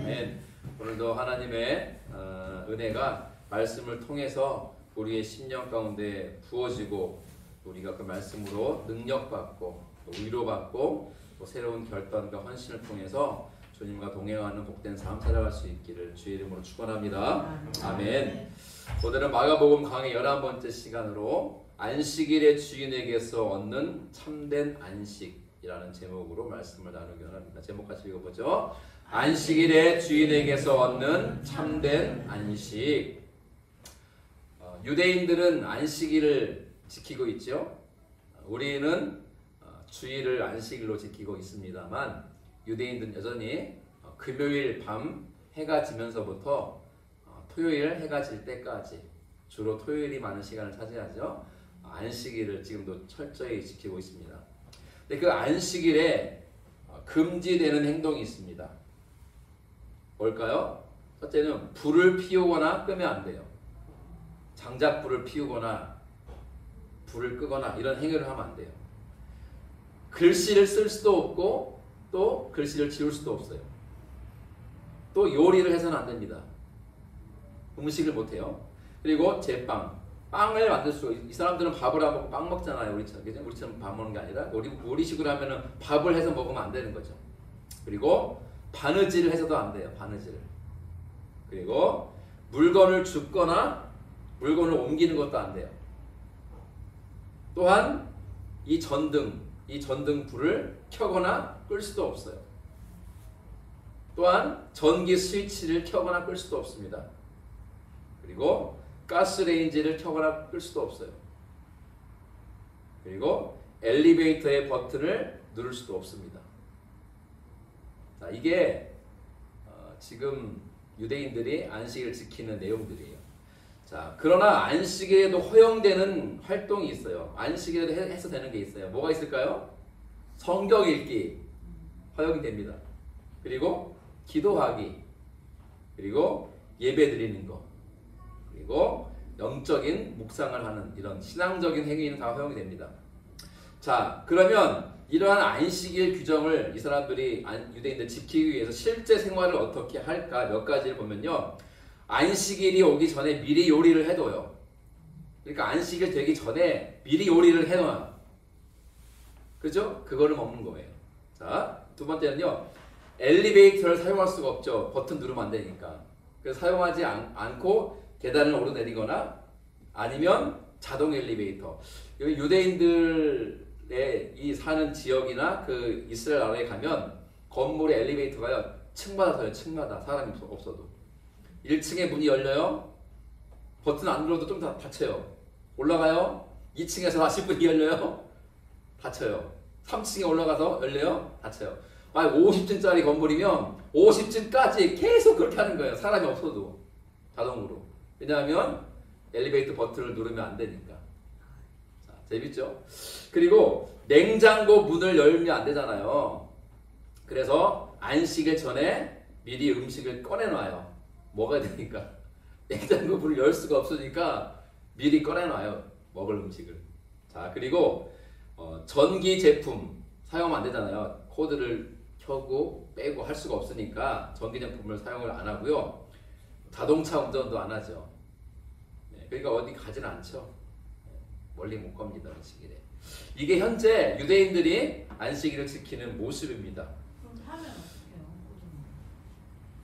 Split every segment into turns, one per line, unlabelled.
아멘. 오늘도 하나님의 은혜가 말씀을 통해서 우리의 심령 가운데 부어지고 우리가 그 말씀으로 능력받고 위로받고 또 새로운 결단과 헌신을 통해서 주님과 동행하는 복된 삶 살아갈 수 있기를 주의 이름으로 축원합니다. 아멘. 오늘은 마가복음 강의 11번째 시간으로 안식일의 주인에게서 얻는 참된 안식이라는 제목으로 말씀을 나누기 원합니다. 제목 같이 읽어보죠. 안식일의 주인에게서 얻는 참된 안식. 유대인들은 안식일을 지키고 있죠. 우리는 주일을 안식일로 지키고 있습니다만 유대인들은 여전히 금요일 밤 해가 지면서부터 토요일 해가 질 때까지 주로 토요일이 많은 시간을 차지하죠. 안식일을 지금도 철저히 지키고 있습니다. 근데 그 안식일에 금지되는 행동이 있습니다. 뭘까요? 첫째는 불을 피우거나 끄면 안 돼요. 장작불을 피우거나 불을 끄거나 이런 행위를 하면 안 돼요. 글씨를 쓸 수도 없고 또 글씨를 지울 수도 없어요. 또 요리를 해서는 안 됩니다. 음식을 못 해요. 그리고 제빵, 빵을 만들 수, 이 사람들은 밥을 안 먹고 빵 먹잖아요. 우리처럼 밥 먹는 게 아니라 우리식으로 하면은 밥을 해서 먹으면 안 되는 거죠. 그리고 바느질을 해서도 안 돼요. 바느질을. 그리고 물건을 줍거나 물건을 옮기는 것도 안 돼요. 또한 이 전등 불을 켜거나 끌 수도 없어요. 또한 전기 스위치를 켜거나 끌 수도 없습니다. 그리고 가스레인지를 켜거나 끌 수도 없어요. 그리고 엘리베이터의 버튼을 누를 수도 없습니다. 자, 이게 지금 유대인들이 안식일을 지키는 내용들이에요. 자, 그러나 안식일에도 허용되는 활동이 있어요. 안식일에도 해서 되는 게 있어요. 뭐가 있을까요? 성경 읽기 허용이 됩니다. 그리고 기도하기, 그리고 예배 드리는 거, 그리고 영적인 묵상을 하는 이런 신앙적인 행위는 다 허용이 됩니다. 자, 그러면 이러한 안식일 규정을 이 사람들이 유대인들 지키기 위해서 실제 생활을 어떻게 할까 몇 가지를 보면요. 안식일이 오기 전에 미리 요리를 해둬요. 그러니까 안식일 되기 전에 미리 요리를 해놔요. 그죠? 그거를 먹는 거예요. 자, 두 번째는요. 엘리베이터를 사용할 수가 없죠. 버튼 누르면 안 되니까. 그래서 사용하지 않고 계단을 오르내리거나 아니면 자동 엘리베이터. 여기 유대인들의 이 사는 지역이나 그 이스라엘 나라에 가면 건물의 엘리베이터가요. 층마다 서요. 층마다 사람이 없어도. 1층에 문이 열려요. 버튼 안 눌러도 좀 닫혀요. 올라가요. 2층에서 다시 문이 열려요. 닫혀요. 3층에 올라가서 열려요. 닫혀요. 50층짜리 건물이면 50층까지 계속 그렇게 하는 거예요. 사람이 없어도 자동으로. 왜냐하면 엘리베이터 버튼을 누르면 안 되니까. 자, 재밌죠? 그리고 냉장고 문을 열면 안 되잖아요. 그래서 안식일 전에 미리 음식을 꺼내놔요. 먹어야 되니까. 냉장고 문을 열 수가 없으니까 미리 꺼내놔요. 먹을 음식을. 자, 그리고 전기 제품 사용하면 안 되잖아요. 코드를 켜고 빼고 할 수가 없으니까 전기 제품을 사용을 안 하고요. 자동차 운전도 안 하죠. 네, 그러니까 어디 가지는 않죠. 네, 멀리 못 갑니다. 안식일에. 이게 현재 유대인들이 안식일을 지키는 모습입니다.
그럼 하면 어떡해요?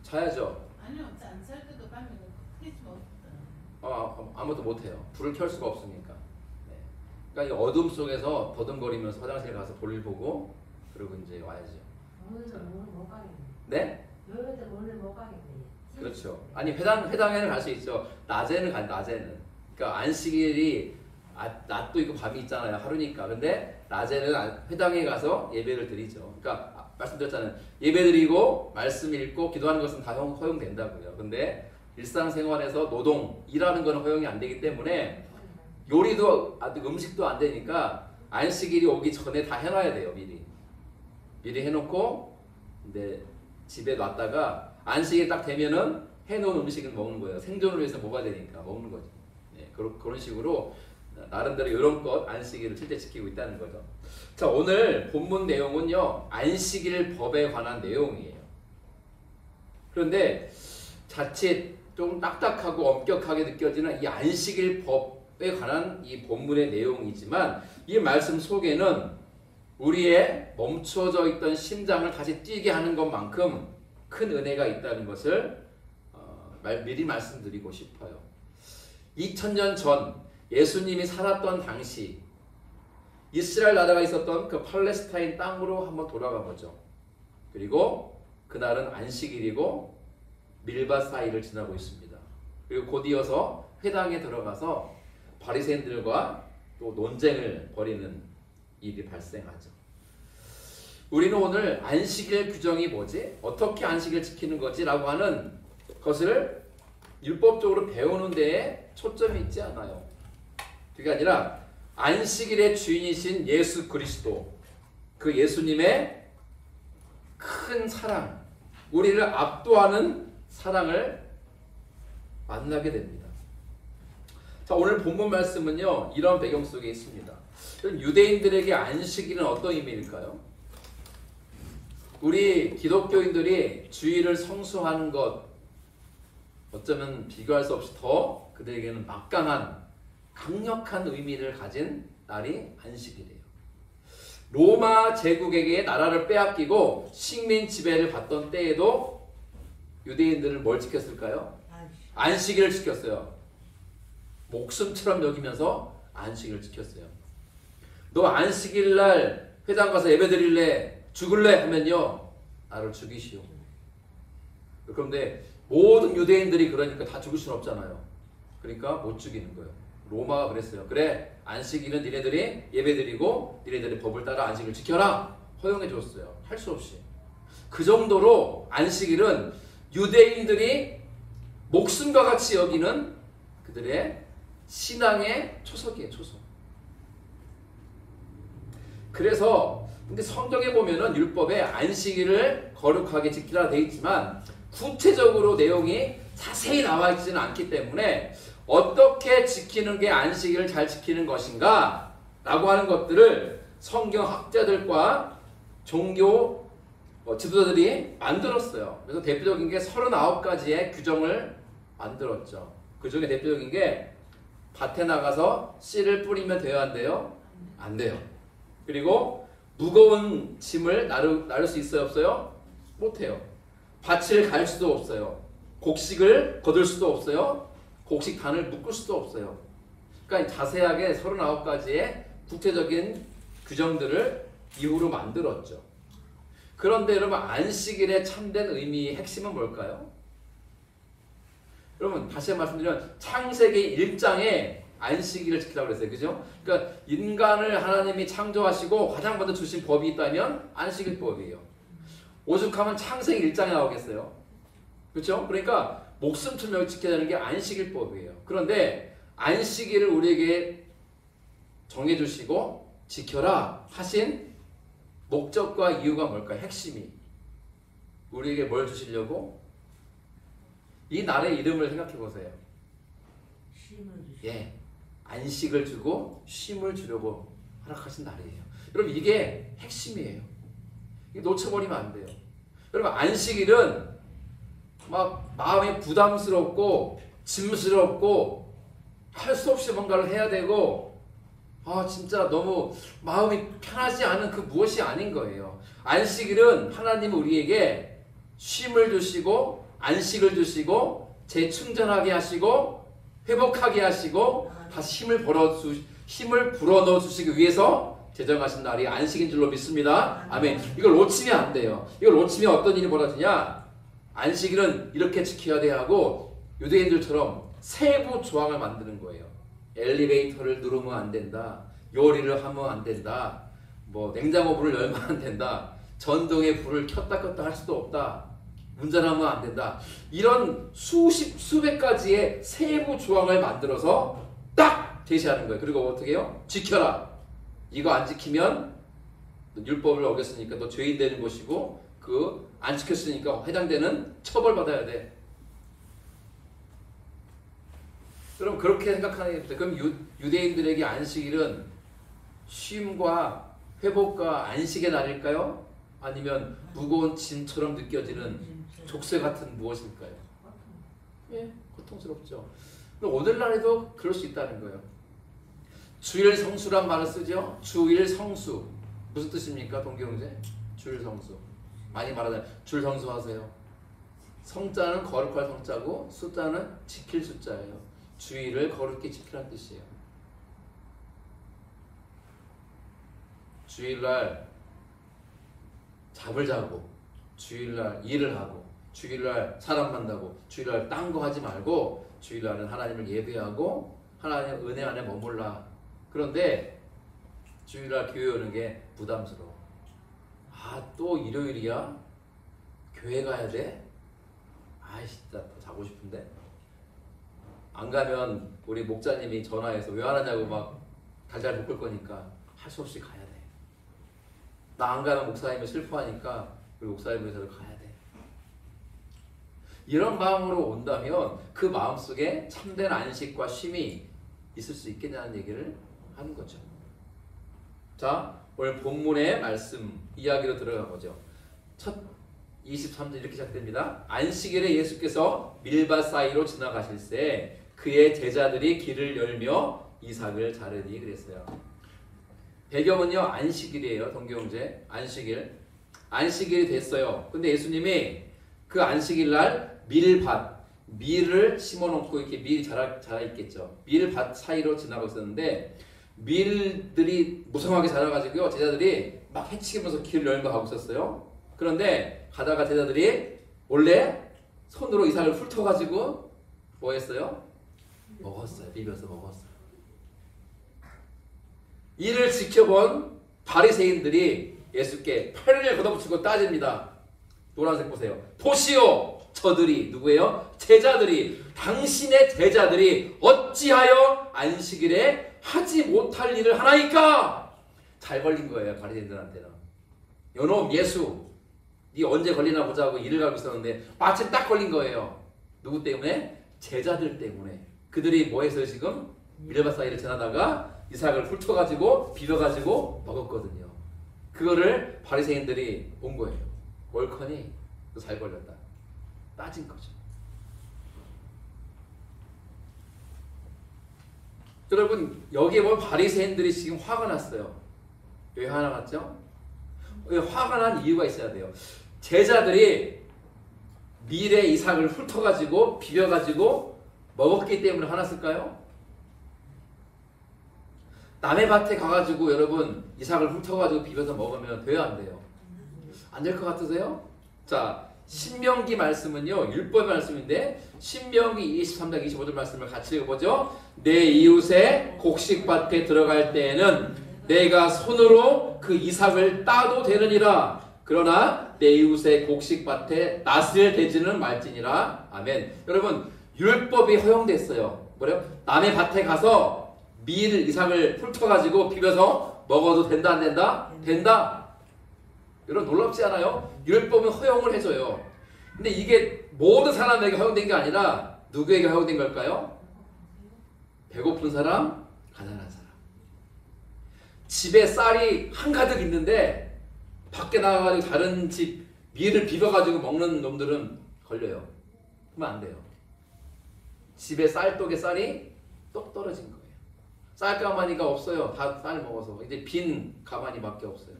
자야죠.
아니요, 안 살 때도 가면 켜지 못해요.
아무것도 못해요. 불을 켤 수가 없으니까. 네. 그러니까 이 어둠 속에서 더듬거리면서 화장실 가서 볼일 보고 그리고 이제 와야죠.
오늘도 못 가겠네.
네?
오늘도 오늘 못 가겠네.
그렇죠. 아니 회당에는 갈 수 있죠. 낮에는. 그러니까 안식일이 낮도 있고 밤이 있잖아요. 하루니까. 근데 낮에는 회당에 가서 예배를 드리죠. 그러니까 말씀드렸잖아요. 예배 드리고 말씀 읽고 기도하는 것은 다 허용된다고요. 근데 일상생활에서 노동, 일하는 건 허용이 안 되기 때문에 요리도 음식도 안 되니까 안식일이 오기 전에 다 해놔야 돼요. 미리 해놓고 근데 집에 놨다가 안식일 딱 되면은 해놓은 음식을 먹는 거예요. 생존을 위해서 먹어야 되니까 먹는 거죠. 네, 그런 식으로 나름대로 이런 것 안식일을 실제 지키고 있다는 거죠. 자, 오늘 본문 내용은요 안식일 법에 관한 내용이에요. 그런데 자칫 좀 딱딱하고 엄격하게 느껴지는 이 안식일 법에 관한 이 본문의 내용이지만 이 말씀 속에는 우리의 멈추어져 있던 심장을 다시 뛰게 하는 것만큼 큰 은혜가 있다는 것을 미리 말씀드리고 싶어요. 2000년 전 예수님이 살았던 당시 이스라엘 나라가 있었던 그 팔레스타인 땅으로 한번 돌아가 보죠. 그리고 그날은 안식일이고 밀밭 사이를 지나고 있습니다. 그리고 곧 이어서 회당에 들어가서 바리새인들과 또 논쟁을 벌이는 일이 발생하죠. 우리는 오늘 안식일 규정이 뭐지? 어떻게 안식일 지키는 거지? 라고 하는 것을 율법적으로 배우는 데에 초점이 있지 않아요. 그게 아니라 안식일의 주인이신 예수 그리스도, 그 예수님의 큰 사랑, 우리를 압도하는 사랑을 만나게 됩니다. 자, 오늘 본문 말씀은요, 이런 배경 속에 있습니다. 유대인들에게 안식일은 어떤 의미일까요? 우리 기독교인들이 주일을 성수하는 것, 어쩌면 비교할 수 없이 더 그들에게는 막강한 강력한 의미를 가진 날이 안식일이에요. 로마 제국에게 나라를 빼앗기고 식민 지배를 받던 때에도 유대인들은 뭘 지켰을까요? 안식일을 지켰어요. 목숨처럼 여기면서 안식일을 지켰어요. 너 안식일 날 회당 가서 예배 드릴래? 죽을래? 하면요, 나를 죽이시오. 그런데 모든 유대인들이 그러니까 다 죽을 수는 없잖아요. 그러니까 못 죽이는 거예요. 로마가 그랬어요. 그래, 안식일은 니네들이 예배드리고 니네들의 법을 따라 안식을 지켜라. 허용해 줬어요. 할 수 없이. 그 정도로 안식일은 유대인들이 목숨과 같이 여기는 그들의 신앙의 초석이에요. 초석. 그래서 근데 성경에 보면은 율법에 안식일을 거룩하게 지키라 되어 있지만 구체적으로 내용이 자세히 나와 있지는 않기 때문에 어떻게 지키는 게 안식일을 잘 지키는 것인가 라고 하는 것들을 성경학자들과 종교 지도자들이 만들었어요. 그래서 대표적인 게 39가지의 규정을 만들었죠. 그 중에 대표적인 게 밭에 나가서 씨를 뿌리면 돼요, 안 돼요? 안 돼요. 그리고 무거운 짐을 나를 수 있어요, 없어요? 못해요. 밭을 갈 수도 없어요. 곡식을 거둘 수도 없어요. 곡식단을 묶을 수도 없어요. 그러니까 자세하게 39가지의 구체적인 규정들을 이후로 만들었죠. 그런데 여러분, 안식일의 참된 의미의 핵심은 뭘까요? 여러분, 다시 한번 말씀드리면 창세기 1장에 안식일을 지키라고 그랬어요. 그죠? 그러니까 인간을 하나님이 창조하시고 가장 먼저 주신 법이 있다면 안식일법이에요. 오죽하면 창세기 1장에 나오겠어요. 그렇죠? 그러니까 목숨처럼 지켜야 되는 게 안식일법이에요. 그런데 안식일을 우리에게 정해주시고 지켜라 하신 목적과 이유가 뭘까요? 핵심이. 우리에게 뭘 주시려고? 이 날의 이름을 생각해 보세요. 예, 안식을 주고 쉼을 주려고 허락하신 날이에요. 여러분, 이게 핵심이에요. 이게 놓쳐버리면 안 돼요. 여러분, 안식일은 막 마음이 부담스럽고 짐스럽고 할 수 없이 뭔가를 해야 되고 진짜 너무 마음이 편하지 않은 그 무엇이 아닌 거예요. 안식일은 하나님은 우리에게 쉼을 주시고 안식을 주시고 재충전하게 하시고 회복하게 하시고 다시 힘을 불어넣어 주시기 위해서 제정하신 날이 안식인 줄로 믿습니다. 아멘. 이걸 놓치면 안 돼요. 이걸 놓치면 어떤 일이 벌어지냐? 안식일은 이렇게 지켜야 돼 하고 유대인들처럼 세부 조항을 만드는 거예요. 엘리베이터를 누르면 안 된다. 요리를 하면 안 된다. 뭐 냉장고 불을 열면 안 된다. 전등의 불을 켰다 껐다 할 수도 없다. 운전하면 안 된다. 이런 수백 가지의 세부 조항을 만들어서 딱 제시하는 거예요. 그리고 어떻게 해요? 지켜라. 이거 안 지키면 율법을 어겼으니까 너 죄인 되는 것이고 안 지켰으니까 해당되는 처벌받아야 돼. 그럼 그렇게 생각하는 게 그럼 유대인들에게 안식일은 쉼과 회복과 안식의 날일까요? 아니면 무거운 짐처럼 느껴지는 족쇄 같은 무엇일까요? 예, 고통스럽죠. 오늘날에도 그럴 수 있다는 거예요. 주일 성수란 말을 쓰죠. 주일 성수 무슨 뜻입니까, 동경제? 주일 성수 많이 말하잖아요. 줄 성수하세요. 성자는 거룩할 성자고 숫자는 지킬 숫자예요. 주일을 거룩히 지키라는 뜻이에요. 주일날 잠을 자고, 주일날 일을 하고, 주일날 사람 만나고, 주일날 딴 거 하지 말고 주일날은 하나님을 예배하고 하나님의 은혜 안에 머물라. 그런데 주일날 교회 오는 게 부담스러워. 아, 또 일요일이야? 교회 가야 돼? 아이씨, 나 더 자고 싶은데. 안 가면 우리 목자님이 전화해서 왜 안 하냐고 막 달달 볶을 거니까 할 수 없이 가야 돼. 나 안 가면 목사님이 슬퍼하니까 우리 목사님 위해서 가야 돼. 이런 마음으로 온다면 그 마음속에 참된 안식과 쉼이 있을 수 있겠냐는 얘기를 하는 거죠. 자, 오늘 본문의 말씀 이야기로 들어가 보죠. 첫 23절 이렇게 시작됩니다. 안식일에 예수께서 밀밭 사이로 지나가실새 그의 제자들이 길을 열며 이삭을 자르니 그랬어요. 배경은요, 안식일이에요. 동경제 안식일. 안식일이 됐어요. 근데 예수님이 그 안식일 날 밀을 심어놓고 이렇게 밀이 자라 있겠죠. 밀밭 사이로 지나고 있었는데 밀들이 무성하게 자라가지고요, 제자들이 막 해치기면서 길을 열며 가고 있었어요. 그런데 가다가 제자들이 몰래 손으로 이삭을 훑어가지고 뭐 했어요? 먹었어요. 비벼서 먹었어요. 이를 지켜본 바리새인들이 예수께 팔을 걷어붙이고 따집니다. 노란색 보세요. 보시오, 저들이 누구예요? 제자들이, 당신의 제자들이 어찌하여 안식일에 하지 못할 일을 하나이까? 잘 걸린 거예요, 바리새인들한테는. 요놈 예수, 네 언제 걸리나 보자고 일을 가고 있었는데 마침 딱 걸린 거예요. 누구 때문에? 제자들 때문에. 그들이 뭐 했어요? 지금 밀밭 사이를 지나다가 이삭을 훑어가지고 비벼가지고 먹었거든요. 그거를 바리새인들이 본 거예요. 월커니 너 잘 걸렸다. 따진 거죠. 여러분, 여기에 보면 바리새인들이 지금 화가 났어요. 왜 화가 났죠? 왜 화가 난 이유가 있어야 돼요. 제자들이 밀에 이삭을 훑어가지고 비벼가지고 먹었기 때문에 화났을까요? 남의 밭에 가가지고 여러분 이삭을 훑어가지고 비벼서 먹으면 돼요, 안 돼요? 안 될 것 같으세요? 자, 신명기 말씀은요, 율법 말씀인데 신명기 23장 25절 말씀을 같이 읽어보죠. 내 이웃의 곡식밭에 들어갈 때에는 내가 손으로 그 이삭을 따도 되느니라. 그러나 내 이웃의 곡식밭에 낫을 대지는 말지니라. 아멘. 여러분, 율법이 허용됐어요. 뭐래요? 남의 밭에 가서 이삭을 훑어가지고 비벼서 먹어도 된다, 안 된다? 된다. 여러분, 놀랍지 않아요? 율법은 허용을 해줘요. 근데 이게 모든 사람에게 허용된 게 아니라 누구에게 허용된 걸까요? 배고픈 사람, 가난한 사람. 집에 쌀이 한가득 있는데 밖에 나가가지고 다른 집 밀을 비벼가지고 먹는 놈들은 걸려요. 그러면 안 돼요. 집에 쌀독에 쌀이 똑 떨어진 거예요. 쌀가마니가 없어요. 다 쌀 먹어서. 이제 빈 가마니밖에 없어요.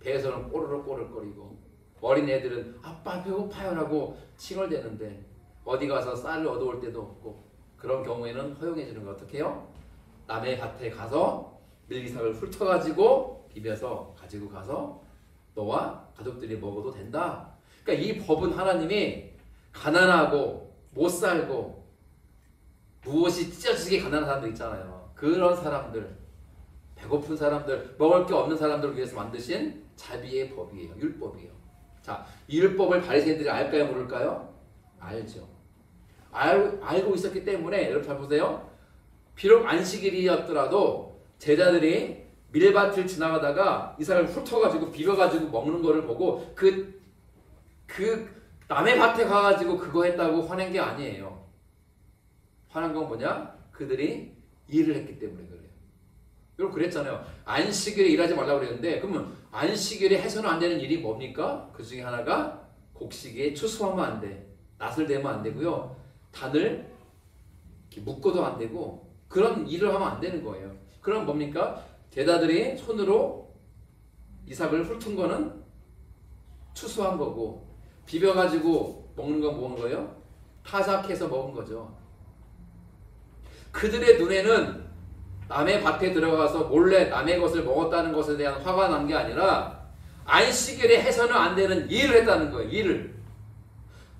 배에서는 꼬르륵꼬르륵거리고 어린 애들은 아빠 배고파요 라고 칭얼대는데 어디 가서 쌀을 얻어올 때도 없고, 그런 경우에는 허용해 주는 거 어떻게 해요? 남의 밭에 가서 밀기삭을 훑어가지고 비벼서 가지고 가서 너와 가족들이 먹어도 된다. 그러니까 이 법은 하나님이 가난하고 못 살고 무엇이 찢어지게 가난한 사람들 있잖아요. 그런 사람들, 배고픈 사람들, 먹을 게 없는 사람들을 위해서 만드신 자비의 법이에요. 율법이에요. 자, 이 율법을 바리새인들이 알까요, 모를까요? 알죠. 알고 있었기 때문에 여러분 잘 보세요. 비록 안식일이었더라도 제자들이 밀밭을 지나가다가 이삭을 훑어가지고 비벼가지고 먹는 거를 보고 그 남의 밭에 가가지고 그거 했다고 화낸 게 아니에요. 화난 건 뭐냐? 그들이 일을 했기 때문에 그래요. 여러분 그랬잖아요. 안식일에 일하지 말라고 그랬는데, 그러면 안식일에 해서는 안 되는 일이 뭡니까? 그 중에 하나가 곡식에 추수하면 안 돼. 낫을 대면 안 되고요. 단을 이렇게 묶어도 안 되고 그런 일을 하면 안 되는 거예요. 그럼 뭡니까? 제자들이 손으로 이삭을 훑은 거는 추수한 거고 비벼가지고 먹는 건 먹은 거예요? 타작해서 먹은 거죠. 그들의 눈에는 남의 밭에 들어가서 몰래 남의 것을 먹었다는 것에 대한 화가 난 게 아니라 안식일에 해서는 안 되는 일을 했다는 거예요. 일을.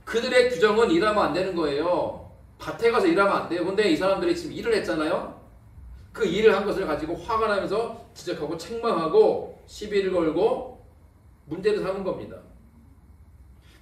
그들의 규정은 일하면 안 되는 거예요. 밭에 가서 일하면 안 돼요. 근데 이 사람들이 지금 일을 했잖아요. 그 일을 한 것을 가지고 화가 나면서 지적하고 책망하고 시비를 걸고 문제를 삼은 겁니다.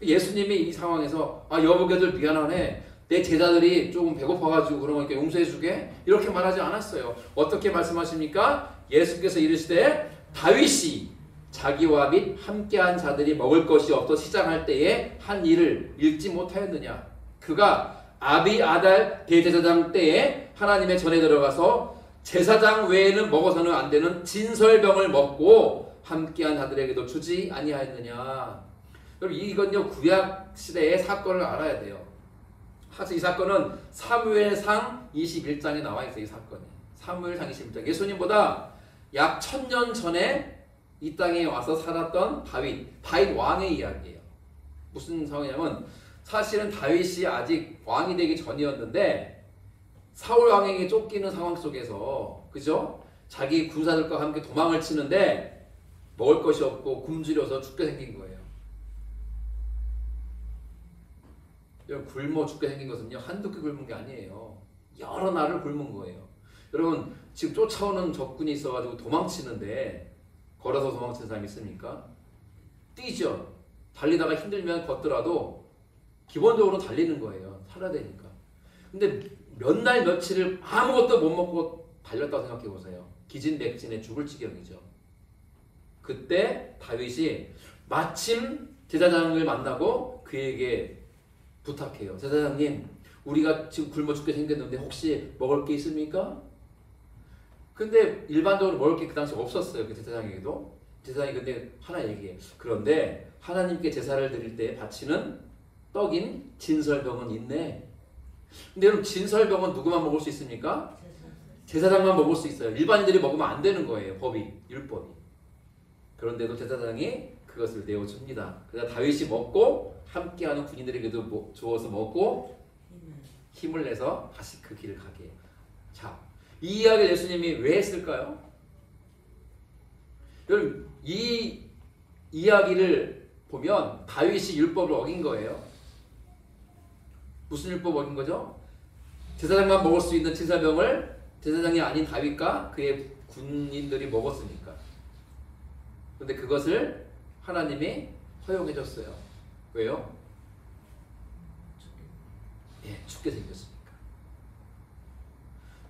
예수님이 이 상황에서 여보게들 미안하네. 내 제자들이 조금 배고파가지고 그런 거니까 용서해주게? 이렇게 말하지 않았어요. 어떻게 말씀하십니까? 예수께서 이르시되 다윗이 자기와 및 함께한 자들이 먹을 것이 없어 시장할 때에 한 일을 읽지 못하였느냐? 그가 아비아달 대제사장 때에 하나님의 전에 들어가서 제사장 외에는 먹어서는 안 되는 진설병을 먹고 함께한 자들에게도 주지 아니하였느냐? 여러분 이건요 구약 시대의 사건을 알아야 돼요. 사실 이 사건은 사무엘상 21장에 나와 있어요. 이 사건이 사무엘상 21장 예수님보다 약 1000년 전에 이 땅에 와서 살았던 다윗 왕의 이야기예요. 무슨 상황이냐면 사실은 다윗이 아직 왕이 되기 전이었는데 사울 왕에게 쫓기는 상황 속에서 그죠? 자기 군사들과 함께 도망을 치는데 먹을 것이 없고 굶주려서 죽게 생긴 거예요. 굶어 죽게 생긴 것은요 한두 끼 굶은 게 아니에요. 여러 날을 굶은 거예요. 여러분 지금 쫓아오는 적군이 있어가지고 도망치는데 걸어서 도망치는 사람이 있습니까? 뛰죠. 달리다가 힘들면 걷더라도 기본적으로 달리는 거예요. 살아야 되니까. 근데 몇 날 며칠을 아무것도 못 먹고 달렸다고 생각해 보세요. 기진맥진에 죽을 지경이죠. 그때 다윗이 마침 제사장을 만나고 그에게 부탁해요. 제사장님, 우리가 지금 굶어 죽게 생겼는데 혹시 먹을 게 있습니까? 근데 일반적으로 먹을 게 그 당시 없었어요. 그 제사장에게도. 제사장이 근데 하나 얘기해. 그런데 하나님께 제사를 드릴 때 바치는 떡인 진설병은 있네. 근데 여러분 진설병은 누구만 먹을 수 있습니까? 제사장만 먹을 수 있어요. 일반인들이 먹으면 안 되는 거예요. 법이, 율법이. 그런데도 제사장이 그것을 내어줍니다. 그래서 다윗이 먹고 함께하는 군인들에게도 주어서 먹고 힘을 내서 다시 그 길을 가게 해요. 자, 이 이야기를 예수님이 왜 했을까요? 여러분 이 이야기를 보면 다윗이 율법을 어긴 거예요. 무슨 율법 어긴 거죠? 제사장만 먹을 수 있는 진설병을 제사장이 아닌 다윗과 그의 군인들이 먹었으니까. 그런데 그것을 하나님이 허용해 줬어요. 왜요? 죽게 생겼으니까.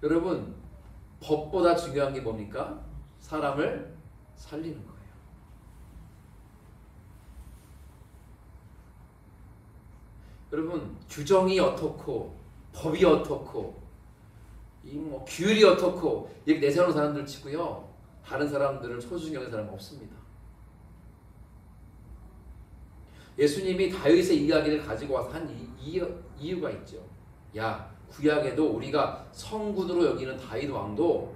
여러분 법보다 중요한 게 뭡니까? 사람을 살리는 거예요. 여러분 규정이 어떻고 법이 어떻고 이 뭐 규율이 어떻고 이렇게 내세우는 사람들 치고요 다른 사람들을 소중히 여기는 사람은 없습니다. 예수님이 다윗의 이야기를 가지고 와서 한 이유가 있죠. 야, 구약에도 우리가 성군으로 여기는 다윗 왕도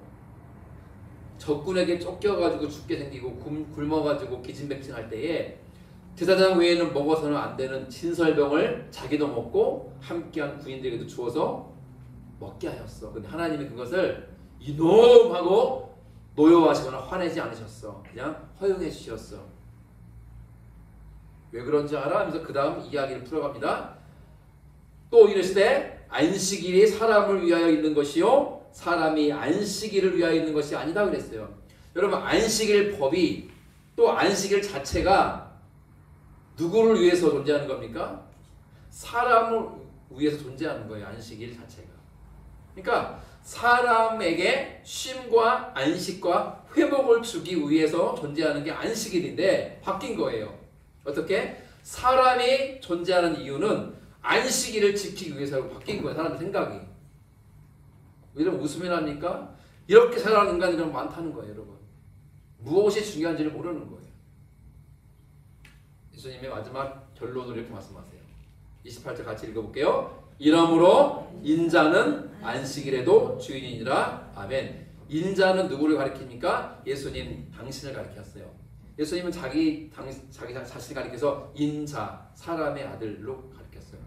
적군에게 쫓겨가지고 죽게 생기고 굶어가지고 기진맥진할 때에 제사장 외에는 먹어서는 안 되는 진설병을 자기도 먹고 함께한 군인들에게도 주어서 먹게 하였어. 근데 하나님이 그것을 이놈하고 노여워하시거나 화내지 않으셨어. 그냥 허용해 주셨어. 왜 그런지 알아? 하면서 그 다음 이야기를 풀어갑니다. 또 이르시되 안식일이 사람을 위하여 있는 것이요 사람이 안식일을 위하여 있는 것이 아니다 그랬어요. 여러분 안식일 법이 또 안식일 자체가 누구를 위해서 존재하는 겁니까? 사람을 위해서 존재하는 거예요. 안식일 자체가. 그러니까 사람에게 쉼과 안식과 회복을 주기 위해서 존재하는 게 안식일인데 바뀐 거예요. 어떻게? 사람이 존재하는 이유는 안식일을 지키기 위해서 바뀐 거예요. 사람 생각이. 이러면 웃음이 납니까? 이렇게 살아가는 인간들은 많다는 거예요. 여러분. 무엇이 중요한지를 모르는 거예요. 예수님의 마지막 결론을 이렇게 말씀하세요. 28절 같이 읽어볼게요. 이러므로 인자는 안식일에도 주인이니라. 아멘. 인자는 누구를 가리킵니까? 예수님 당신을 가리켰어요. 예수님은 자기 자신을 가리켜서 인자, 사람의 아들로 가리켰어요.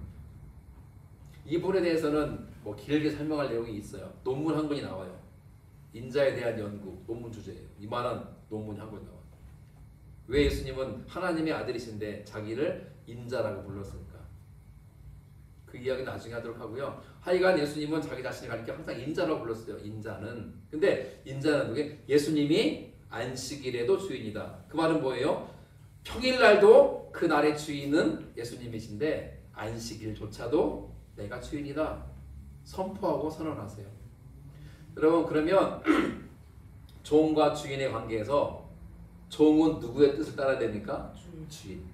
이 부분에 대해서는 뭐 길게 설명할 내용이 있어요. 논문 한 권이 나와요. 인자에 대한 연구, 논문 주제예요. 이만한 논문이 한 권이 나와요. 왜 예수님은 하나님의 아들이신데 자기를 인자라고 불렀을까? 그 이야기 나중에 하도록 하고요. 하여간 예수님은 자기 자신을 가리켜 항상 인자라고 불렀어요. 인자는. 근데 인자는 누구게? 예수님이 안식일에도 주인이다. 그 말은 뭐예요? 평일날도 그 날의 주인은 예수님이신데 안식일조차도 내가 주인이다. 선포하고 선언하세요. 여러분, 그러면 종과 주인의 관계에서 종은 누구의 뜻을 따라야 됩니까? 주인.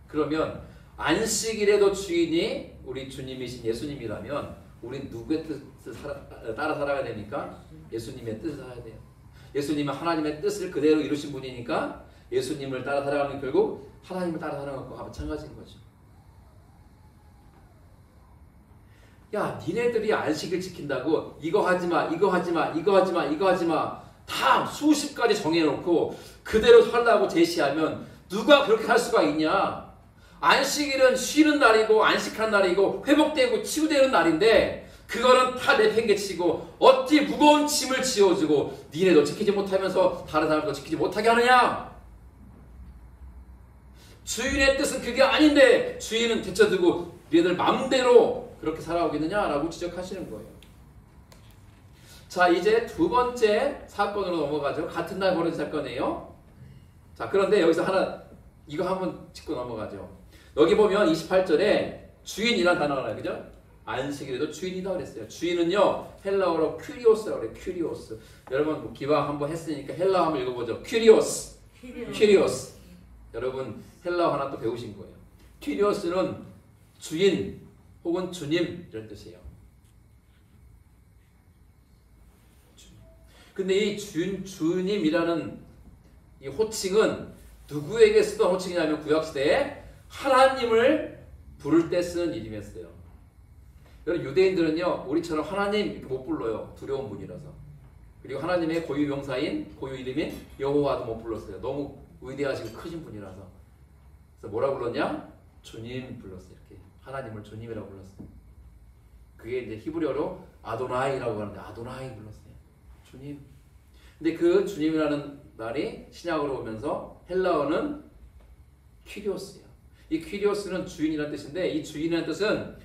그러면 안식일에도 주인이 우리 주님이신 예수님이라면 우린 누구의 뜻을 따라 살아야 됩니까? 예수님의 뜻을 살아야 돼요. 예수님은 하나님의 뜻을 그대로 이루신 분이니까 예수님을 따라 살아가면 결국 하나님을 따라 살아가는 것과 마찬가지인 거죠. 야, 니네들이 안식일 지킨다고 이거 하지마, 이거 하지마, 이거 하지마, 이거 하지마 다 수십 가지 정해놓고 그대로 살라고 제시하면 누가 그렇게 할 수가 있냐? 안식일은 쉬는 날이고 안식한 날이고 회복되고 치유되는 날인데 그거는 다 내팽개치고 어찌 무거운 짐을 지어주고 니네도 지키지 못하면서 다른 사람도 지키지 못하게 하느냐? 주인의 뜻은 그게 아닌데 주인은 제쳐두고 니네들 마음대로 그렇게 살아오겠느냐라고 지적하시는 거예요. 자, 이제 두 번째 사건으로 넘어가죠. 같은 날 벌어진 사건이에요. 자, 그런데 여기서 하나 이거 한번 짚고 넘어가죠. 여기 보면 28절에 주인이라는 단어가 나와요. 그죠? 안식일에도 주인이다 그랬어요. 주인은요, 헬라어로 큐리오스라고 그래요. 큐리오스. 여러분, 뭐 기방 한번 했으니까 헬라어 한번 읽어보죠. 큐리오스. 큐리오스. 여러분, 헬라어 하나 또 배우신 거예요. 큐리오스는 주인 혹은 주님 이런 뜻이에요. 근데 이 주님이라는 이 호칭은 누구에게 쓰던 호칭이냐면 구약시대에 하나님을 부를 때 쓰는 이름이었어요. 여러분, 유대인들은요, 우리처럼 하나님 이렇게 못 불러요. 두려운 분이라서. 그리고 하나님의 고유 명사인, 고유 이름인 여호와도 못 불렀어요. 너무 위대하시고 크신 분이라서. 그래서 뭐라 불렀냐? 주님 불렀어요. 이렇게 하나님을 주님이라고 불렀어요. 그게 이제 히브리어로 아도나이라고 하는데 아도나이 불렀어요. 주님. 근데 그 주님이라는 말이 신약으로 오면서 헬라어는 퀴리오스예요. 이 퀴리오스는 주인이라는 뜻인데 이 주인이라는 뜻은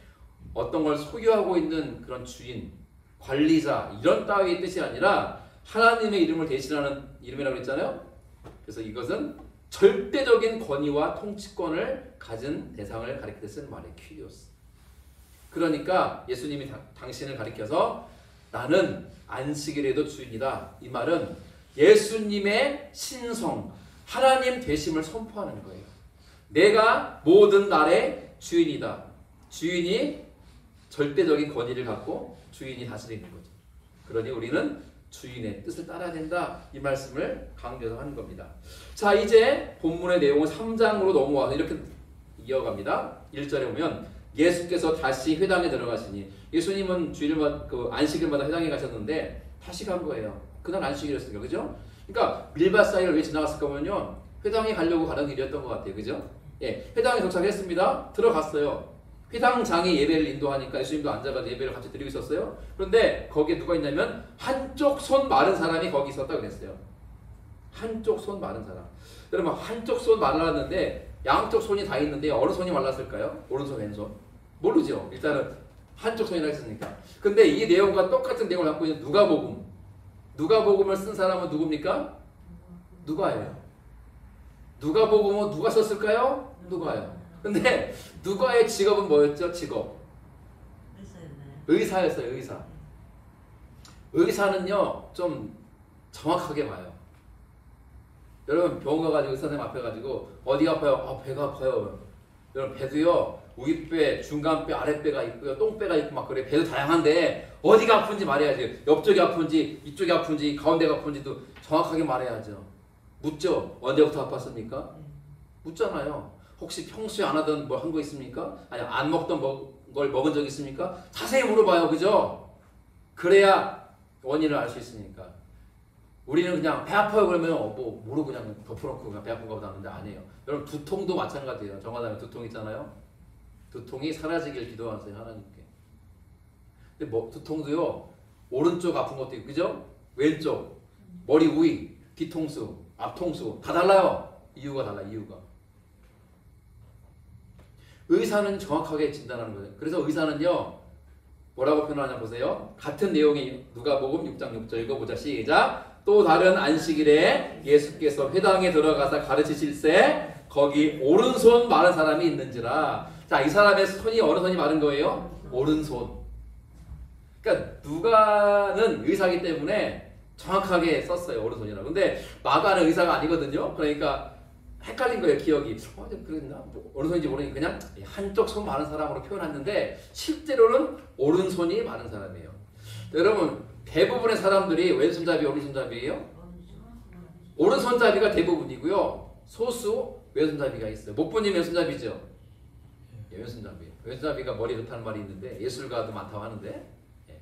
어떤 걸 소유하고 있는 그런 주인, 관리자 이런 따위의 뜻이 아니라 하나님의 이름을 대신하는 이름이라고 했잖아요. 그래서 이것은 절대적인 권위와 통치권을 가진 대상을 가리켜 쓰는 말이에요. 퀴리오스. 그러니까 예수님이 당신을 가리켜서 나는 안식일에도 주인이다. 이 말은 예수님의 신성, 하나님 되심을 선포하는 거예요. 내가 모든 날의 주인이다. 주인이 절대적인 권위를 갖고 주인이 다스리는 거죠. 그러니 우리는 주인의 뜻을 따라야 된다. 이 말씀을 강조해서 하는 겁니다. 자, 이제 본문의 내용은 3장으로 넘어와서 이렇게 이어갑니다. 1절에 보면 예수께서 다시 회당에 들어가시니 예수님은 주일마다 안식일마다 회당에 가셨는데 다시 간 거예요. 그날 안식일이었으니까. 그죠? 그러니까 밀밭 사이를 왜 지나갔을까 보면요. 회당에 가려고 가는 길이었던 것 같아요. 그죠? 예, 회당에 도착했습니다. 들어갔어요. 회당장이 예배를 인도하니까 예수님도 앉아가지고 예배를 같이 드리고 있었어요. 그런데 거기에 누가 있냐면 한쪽 손 마른 사람이 거기 있었다고 그랬어요. 한쪽 손 마른 사람. 여러분, 한쪽 손 말랐는데 양쪽 손이 다 있는데 어느 손이 말랐을까요? 오른손, 왼손? 모르죠. 일단은 한쪽 손이라 했으니까. 근데 이 내용과 똑같은 내용을 갖고 있는 누가복음. 누가복음을 쓴 사람은 누굽니까? 누가예요. 누가복음은 누가 썼을까요? 누가요. 근데 누가의 직업은 뭐였죠? 직업. 의사였어요. 의사. 의사는요, 좀 정확하게 봐요. 여러분, 병원 가가지고 의사 선생님 앞에 가지고 어디 아파요? 아, 배가 아파요. 여러분, 배도요, 윗배, 중간배, 아랫배가 있고요, 똥배가 있고 막 그래. 배도 다양한데 어디가 아픈지 말해야지. 옆쪽이 아픈지, 이쪽이 아픈지, 가운데가 아픈지도 정확하게 말해야죠. 묻죠? 언제부터 아팠습니까? 묻잖아요. 혹시 평소에 안 하던 뭐 한 거 있습니까? 아니 안 먹던 걸 먹은 적 있습니까? 자세히 물어봐요. 그죠? 그래야 원인을 알 수 있으니까. 우리는 그냥 배 아파요 그러면 뭐 모르고 그냥 덮어놓고 그냥 배 아픈가 보다 하는데 아니에요. 여러분 두통도 마찬가지예요. 정하다면 두통 있잖아요. 두통이 사라지길 기도하세요 하나님께. 근데 뭐 두통도요 오른쪽 아픈 것도 있고 그죠? 왼쪽 머리 우위 뒤통수 앞통수 다 달라요. 이유가 달라 이유가. 의사는 정확하게 진단하는 거예요. 그래서 의사는요 뭐라고 표현하냐 보세요. 같은 내용이 누가복음 6장 6절 읽어보자. 시작. 또 다른 안식일에 예수께서 회당에 들어가서 가르치실세 거기 오른손 마른 사람이 있는지라. 자, 이 사람의 손이 어느 손이 마른 거예요? 오른손. 그러니까 누가는 의사이기 때문에 정확하게 썼어요. 오른손이라고. 근데 마가는 의사가 아니거든요. 그러니까 헷갈린 거예요. 기억이. 그랬나? 뭐 어느 손인지 모르니까 그냥 한쪽 손 마른 사람으로 표현했는데 실제로는 오른손이 마른 사람이에요. 여러분 대부분의 사람들이 왼손잡이 오른손잡이에요? 오른손잡이가 대부분이고요. 소수 왼손잡이가 있어요. 목부님 왼손잡이죠? 예, 왼손잡이. 왼손잡이가 머리 좋다는 말이 있는데 예술가도 많다고 하는데 예.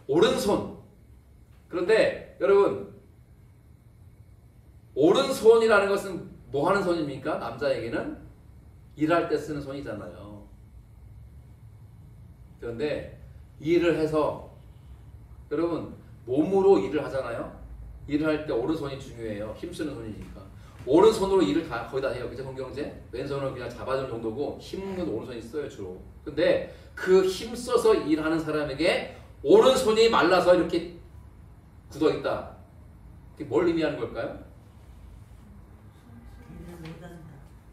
오른손. 그런데 여러분 오른손이라는 것은 뭐 하는 손입니까? 남자에게는 일할 때 쓰는 손이잖아요. 그런데 일을 해서 여러분 몸으로 일을 하잖아요. 일을 할 때 오른손이 중요해요. 힘쓰는 손이니까. 오른손으로 일을 다 거의 다 해요. 그죠? 홍경제? 왼손은 그냥 잡아주는 정도고 힘은 오른손이 써요 주로. 근데 그 힘써서 일하는 사람에게 오른손이 말라서 이렇게 굳어있다. 그게 뭘 의미하는 걸까요?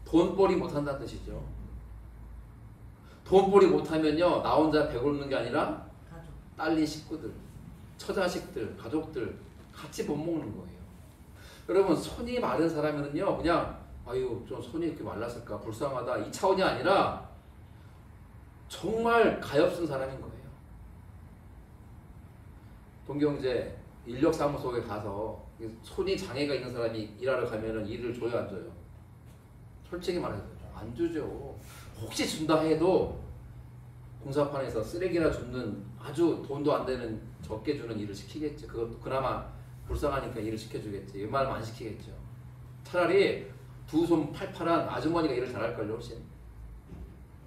돈벌이 못한다는 뜻이죠. 돈벌이 못하면요 나 혼자 배고르는 게 아니라 딸린 식구들, 처자식들, 가족들 같이 못 먹는 거예요. 여러분 손이 마른 사람은요 그냥 아유 좀 손이 이렇게 말랐을까 불쌍하다 이 차원이 아니라 정말 가엾은 사람인 거예요. 동경제 인력사무소에 가서 손이 장애가 있는 사람이 일하러 가면은 일을 줘요 안 줘요? 솔직히 말해서 안 주죠. 혹시 준다 해도 공사판에서 쓰레기나 줍는 아주 돈도 안 되는 적게 주는 일을 시키겠지. 그것도 그나마 불쌍하니까 일을 시켜주겠지. 웬만하면 안 시키겠죠. 차라리 두 손 팔팔한 아주머니가 일을 잘할걸요. 훨씬.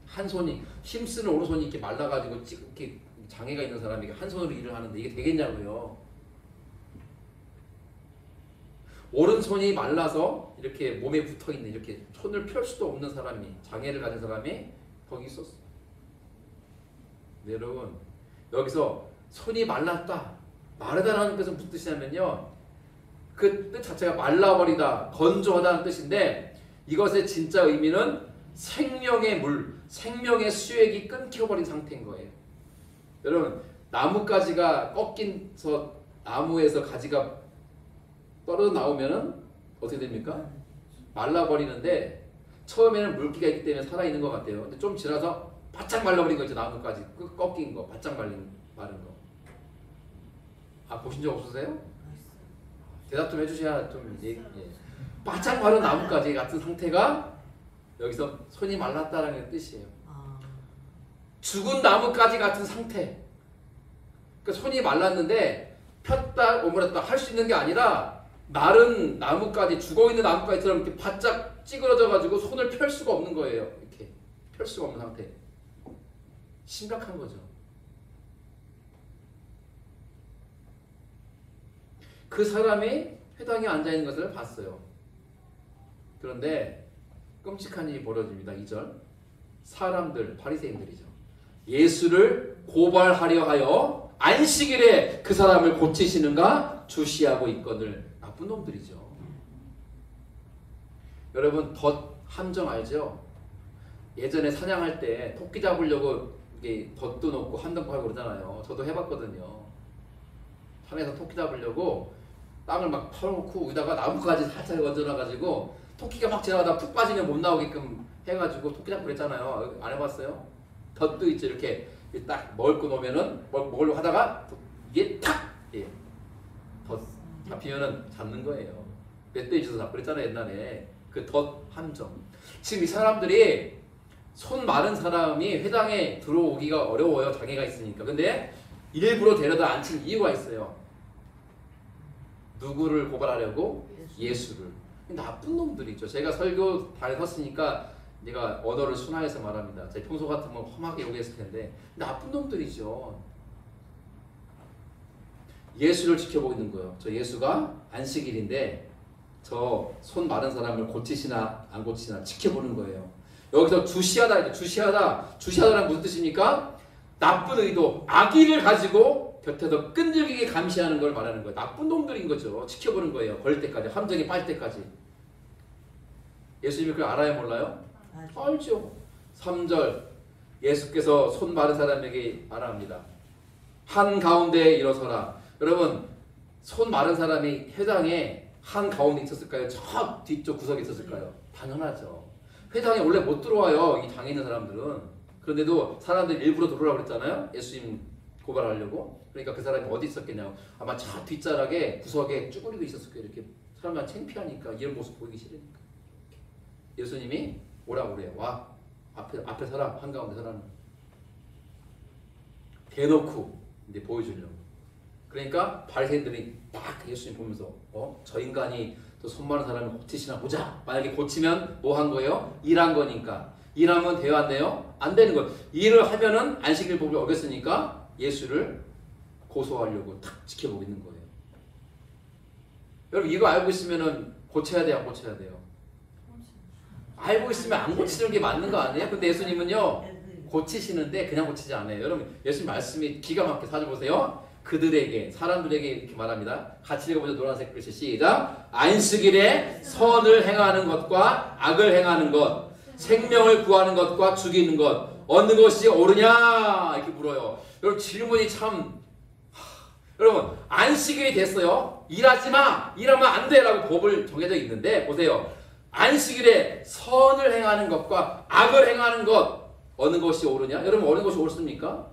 한 손이 힘쓰는 오른손이 이렇게 말라가지고 이렇게 장애가 있는 사람이 한 손으로 일을 하는데 이게 되겠냐고요. 오른손이 말라서 이렇게 몸에 붙어있는 이렇게 손을 펼 수도 없는 사람이 장애를 가진 사람이 거기 있었어. 네, 여러분 여기서 손이 말랐다 마르다라는 뜻은 무슨 뜻이냐면요 그 뜻 자체가 말라버리다 건조하다는 뜻인데 이것의 진짜 의미는 생명의 물 생명의 수액이 끊겨버린 상태인 거예요. 여러분 나뭇가지가 꺾인서 나무에서 가지가 떨어져 나오면은 어떻게 됩니까? 말라버리는데 처음에는 물기가 있기 때문에 살아있는 것 같아요. 근데 좀 지나서 바짝 말라버린 거 있죠. 나뭇가지 꺾인 거 바짝 마른 거. 아 보신 적 없으세요? 대답 좀 해주셔야 좀 예. 바짝 마른 나뭇가지 같은 상태가 여기서 손이 말랐다라는 뜻이에요. 죽은 나뭇가지 같은 상태. 그러니까 손이 말랐는데 폈다 오므렸다 할 수 있는 게 아니라 마른 나뭇가지 죽어있는 나뭇가지처럼 이렇게 바짝 찌그러져 가지고 손을 펼 수가 없는 거예요. 이렇게 펼 수가 없는 상태. 심각한 거죠. 그 사람이 회당에 앉아있는 것을 봤어요. 그런데 끔찍한 일이 벌어집니다. 2절 사람들 바리새인들이죠. 예수를 고발하려 하여 안식일에 그 사람을 고치시는가 주시하고 있거늘. 나쁜 놈들이죠. 여러분 덫 함정 알죠? 예전에 사냥할 때 토끼 잡으려고 이게 덫도 놓고 함정 팔고 그러잖아요. 저도 해봤거든요. 산에서 토끼 잡으려고 땅을 막 파놓고 여기다가 나무까지 살짝 얹어놔가지고 토끼가 막 지나가다 푹 빠지면 못 나오게끔 해가지고 토끼 잡고 그랬잖아요. 안 해봤어요? 덫도 있죠. 이렇게 딱 먹을 거 놓으면은 먹으려고 하다가 이게 탁! 예. 덫 잡히면은 잡는 거예요. 멧돼지도 잡고 그랬잖아요. 옛날에 그 덫 함정. 지금 이 사람들이 손 마른 사람이 회당에 들어오기가 어려워요. 장애가 있으니까. 근데 일부러 데려다 앉힌 이유가 있어요. 누구를 고발하려고? 예수를. 나쁜 놈들이죠. 제가 설교단에 섰으니까 내가 언어를 순화해서 말합니다. 제 평소 같으면 험하게 욕했을 텐데 나쁜 놈들이죠. 예수를 지켜보고 있는 거예요. 저 예수가 안식일인데 저 손 마른 사람을 고치시나 안 고치시나 지켜보는 거예요. 여기서 주시하다란 무슨 뜻입니까? 나쁜 의도, 악의를 가지고 곁에서 끈질기게 감시하는 걸 말하는 거예요. 나쁜 놈들인 거죠. 지켜보는 거예요. 걸릴 때까지, 함정에 빠질 때까지. 예수님이 그걸 알아요, 몰라요? 알죠. 3절 예수께서 손 마른 사람에게 말합니다. 한가운데에 일어서라. 여러분, 손 마른 사람이 회당에 한가운데 있었을까요? 저 뒤쪽 구석에 있었을까요? 당연하죠. 회당에 원래 못 들어와요. 이 장애 있는 사람들은. 그런데도 사람들이 일부러 들어오라고 그랬잖아요. 예수님 고발하려고. 그러니까 그 사람이 어디 있었겠냐고. 아마 저 뒷자락에 구석에 쭈그리고 있었을 거예요. 이렇게 사람들이 창피하니까 이런 모습 보이기 싫으니까. 예수님이 오라고 그래요. 와. 앞에 서라. 한가운데 서라는. 대놓고 이제 보여주려고. 그러니까 바리새인들이 딱 예수님 보면서 저 인간이 또 손 마른 사람을 고치시나 보자. 만약에 고치면 뭐 한 거예요? 일한 거니까. 일하면 돼요? 안 돼요? 안 되는 거예요. 일을 하면은 안식일 법을 어겼으니까 예수를 고소하려고 딱 지켜보고 있는 거예요. 여러분 이거 알고 있으면은 고쳐야 돼요? 안 고쳐야 돼요? 알고 있으면 안 고치는 게 맞는 거 아니에요? 근데 예수님은요 고치시는데 그냥 고치지 않아요. 여러분 예수님 말씀이 기가 막히게 찾아보세요. 그들에게 사람들에게 이렇게 말합니다. 같이 읽어보죠. 노란색 글씨 시작. 안식일에 선을 행하는 것과 악을 행하는 것, 생명을 구하는 것과 죽이는 것 어느 것이 옳으냐 이렇게 물어요. 여러분 질문이 참 여러분 안식일이 됐어요. 일하지 마. 일하면 안 돼라고 법을 정해져 있는데 보세요. 안식일에 선을 행하는 것과 악을 행하는 것 어느 것이 옳으냐? 여러분 어느 것이 옳습니까?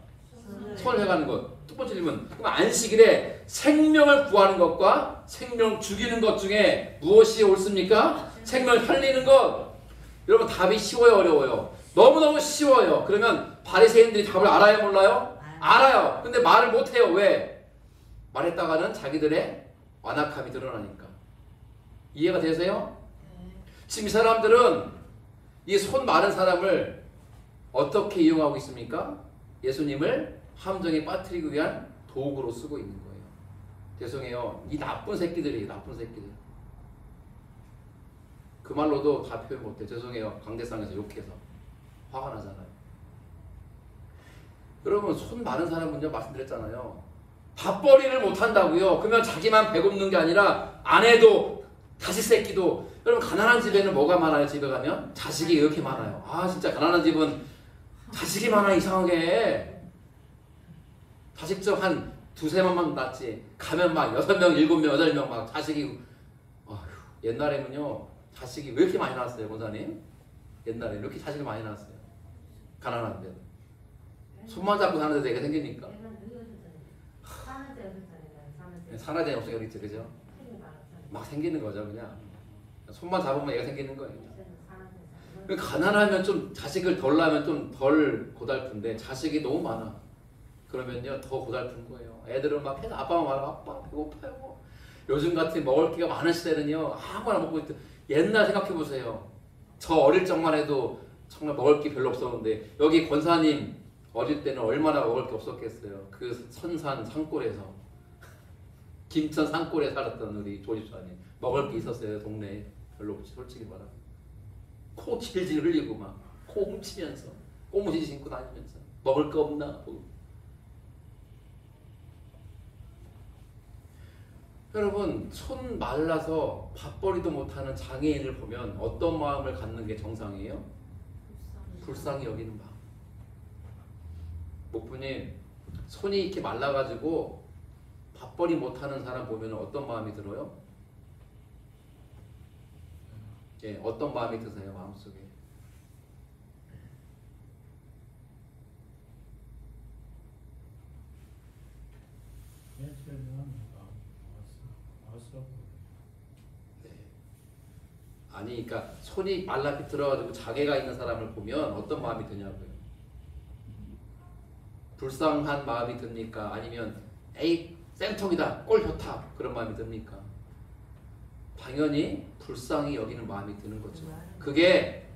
선을 행하는 것. 첫 번째 질문. 그럼 안식일에 생명을 구하는 것과 생명 죽이는 것 중에 무엇이 옳습니까? 생명을 살리는 것. 여러분 답이 쉬워요, 어려워요? 너무너무 쉬워요. 그러면 바리새인들이 답을 알아요, 몰라요? 알아요. 근데 말을 못해요. 왜? 말했다가는 자기들의 완악함이 드러나니까. 이해가 되세요? 지금 이 사람들은 이 손 마른 사람을 어떻게 이용하고 있습니까? 예수님을 함정에 빠뜨리기 위한 도구로 쓰고 있는 거예요. 죄송해요. 이 나쁜 새끼들이에요. 나쁜 새끼들. 그 말로도 다 표현 못해. 죄송해요. 강대상에서 욕해서. 화가 나잖아요. 여러분 손 마른 사람은요. 말씀드렸잖아요. 밥벌이를 못한다고요. 그러면 자기만 배고프는 게 아니라 아내도 자식 새끼도. 여러분 가난한 집에는 뭐가 많아요? 집에 가면? 자식이 이렇게 많아요. 아 진짜 가난한 집은 자식이 많아 이상하게. 자식적 한 두세 명만 낳지. 가면 막 6명, 7명, 8명 막 자식이. 어휴, 옛날에는요. 자식이 왜 이렇게 많이 낳았어요, 권사님? 옛날에 이렇게 자식을 많이 낳았어요. 가난한데. 손만 잡고 사는 데도 애가 생기니까. 사나제 없으니까 그렇죠, 그죠? 막 생기는 거죠, 그냥. 손만 잡으면 애가 생기는 거예요. 가난하면 좀 자식을 덜 낳으면 좀 덜 고달픈데 자식이 너무 많아. 그러면요 더 고달픈 거예요. 애들은 막 해서 아빠가 말하고 아빠 배고파요. 요즘 같은 먹을 기가 많은 시대는요 아무거나 먹고 있던. 옛날 생각해 보세요. 저 어릴 적만 해도 정말 먹을 게 별로 없었는데 여기 권사님 어릴 때는 얼마나 먹을 게 없었겠어요. 그 선산 산골에서 김천 산골에 살았던 우리 조집사님 먹을 게 있었어요. 동네에 별로 없지 솔직히 말하면. 코 질질 흘리고 막 코 훔치면서 꼬무지 신고 다니면서 먹을 거 없나. 여러분 손 말라서 밥벌이도 못하는 장애인을 보면 어떤 마음을 갖는 게 정상이에요? 불쌍히 여기는 마음. 목부님 손이 이렇게 말라가지고 밥벌이 못하는 사람 보면 어떤 마음이 들어요? 예, 어떤 마음이 드세요? 마음속에. 아니, 그러니까 손이 말라 비틀어가지고 장애가 있는 사람을 보면 어떤 마음이 드냐고요. 불쌍한 마음이 듭니까? 아니면 에이 센통이다, 꼴 좋다, 그런 마음이 듭니까? 당연히 불쌍히 여기는 마음이 드는 거죠. 그게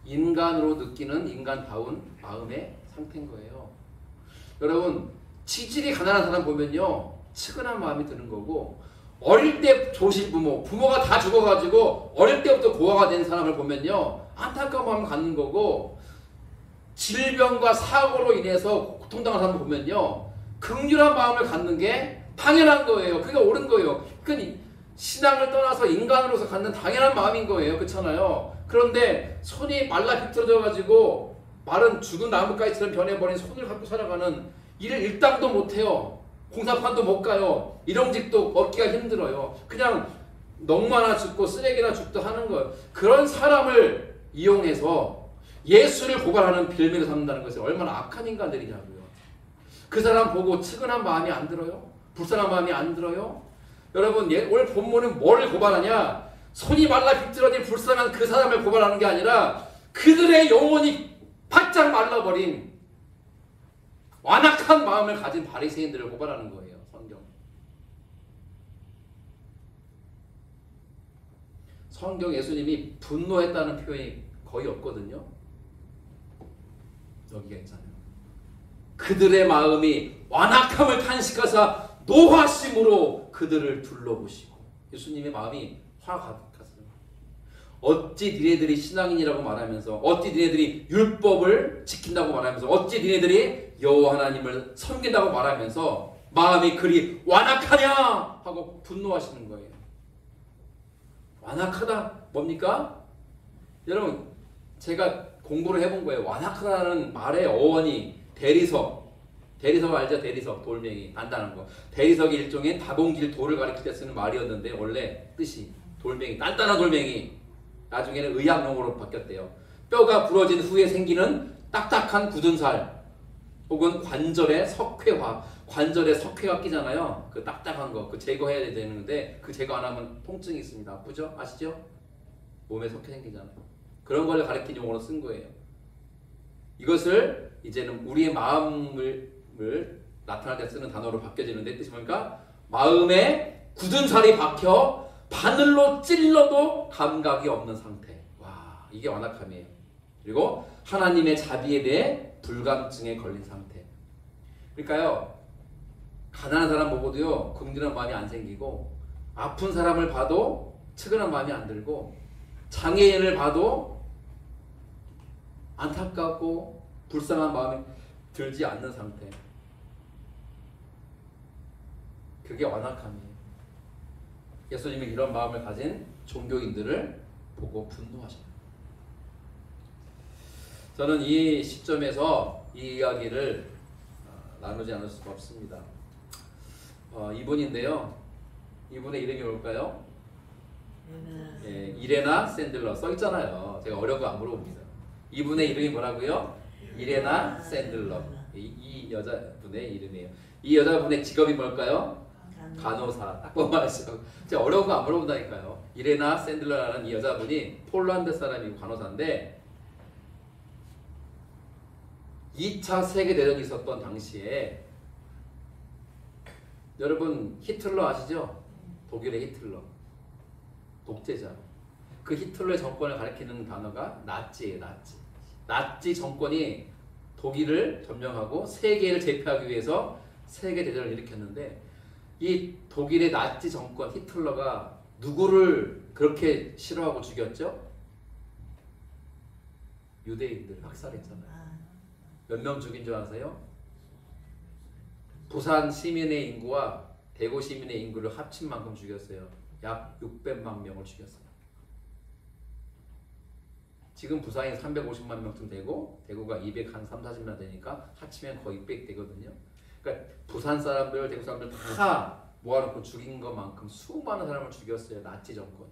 인간으로 느끼는 인간다운 마음의 상태인 거예요. 여러분, 치질이 가난한 사람 보면요 측은한 마음이 드는 거고, 어릴 때 조실 부모가 다 죽어가지고 어릴 때부터 고아가 된 사람을 보면요 안타까운 마음을 갖는 거고, 질병과 사고로 인해서 고통당한 사람을 보면요 긍휼한 마음을 갖는 게 당연한 거예요. 그게 옳은 거예요. 그러니까 신앙을 떠나서 인간으로서 갖는 당연한 마음인 거예요. 그렇잖아요. 그런데 손이 말라 비틀어져 가지고 마른 죽은 나뭇가지처럼 변해버린 손을 갖고 살아가는, 일을 일당도 못해요. 공사판도 못 가요. 일용직도 얻기가 힘들어요. 그냥 넉마나 죽고 쓰레기나 죽도 하는 거예요. 그런 사람을 이용해서 예수를 고발하는 빌미를 삼는다는 것이 얼마나 악한 인간들이냐고요. 그 사람 보고 측은한 마음이 안 들어요? 불쌍한 마음이 안 들어요? 여러분, 오늘 본문은 뭐를 고발하냐? 손이 말라 비틀어진 불쌍한 그 사람을 고발하는 게 아니라 그들의 영혼이 바짝 말라버린 완악한 마음을 가진 바리새인들을 고발하는 거예요. 성경 예수님이 분노했다는 표현이 거의 없거든요. 여기가 있잖아요. 그들의 마음이 완악함을 탄식하사 노하심으로 그들을 둘러보시고, 예수님의 마음이 화가 갔어요. 어찌 니네들이 신앙인이라고 말하면서, 어찌 니네들이 율법을 지킨다고 말하면서, 어찌 니네들이 여호와 하나님을 섬긴다고 말하면서 마음이 그리 완악하냐 하고 분노하시는 거예요. 완악하다 뭡니까? 여러분, 제가 공부를 해본 거예요. 완악하다는 말의 어원이 대리석 알죠? 대리석, 돌멩이, 단단한 거. 대리석이 일종의 다공질 돌을 가리킬 때 쓰는 말이었는데, 원래 뜻이 돌멩이, 단단한 돌멩이. 나중에는 의학용어로 바뀌었대요. 뼈가 부러진 후에 생기는 딱딱한 굳은 살, 혹은 관절의 석회화. 관절에 석회가 끼잖아요. 그 딱딱한 거, 그 제거해야 되는데 그 제거 안 하면 통증이 있습니다. 아프죠? 아시죠? 몸에 석회 생기잖아요. 그런 걸 가리키는 용어로 쓴 거예요. 이것을 이제는 우리의 마음을 나타날 때 쓰는 단어로 바뀌어지는데, 뜻이 뭡니까? 마음에 굳은 살이 박혀 바늘로 찔러도 감각이 없는 상태. 와, 이게 완악함이에요. 그리고 하나님의 자비에 대해 불감증에 걸린 상태. 그러니까요, 가난한 사람 보고도요 긍휼한 마음이 안 생기고, 아픈 사람을 봐도 측은한 마음이 안 들고, 장애인을 봐도 안타깝고 불쌍한 마음이 들지 않는 상태. 그게 완악함이에요. 예수님이 이런 마음을 가진 종교인들을 보고 분노하십니다. 저는 이 시점에서 이 이야기를 나누지 않을 수가 없습니다. 이분인데요. 이분의 이름이 뭘까요? 예, 이레나 샌들러 써있잖아요. 제가 어려운 거 안 물어봅니다. 이분의 이름이 뭐라고요? 이레나 샌들러. 이 여자분의 이름이에요. 이 여자분의 직업이 뭘까요? 간호사. 딱 보면 알죠. 제가 어려운 거 안 물어본다니까요. 이레나 샌들러라는 이 여자분이 폴란드 사람이고 간호사인데, 2차 세계대전이 있었던 당시에, 여러분 히틀러 아시죠? 독일의 히틀러, 독재자. 그 히틀러의 정권을 가리키는 단어가 나치예요. 나치 정권이 독일을 점령하고 세계를 제패하기 위해서 세계대전을 일으켰는데, 이 독일의 나치 정권 히틀러가 누구를 그렇게 싫어하고 죽였죠? 유대인들 학살했잖아요. 몇 명 죽인 줄 아세요? 부산 시민의 인구와 대구 시민의 인구를 합친 만큼 죽였어요. 약 600만 명을 죽였어요. 지금 부산이 350만 명쯤 되고 대구가 230-40만 되니까 합치면 거의 600 되거든요. 그러니까 부산 사람들, 대구 사람들 다 모아놓고 죽인 것만큼 수많은 사람을 죽였어요. 나치 정권이.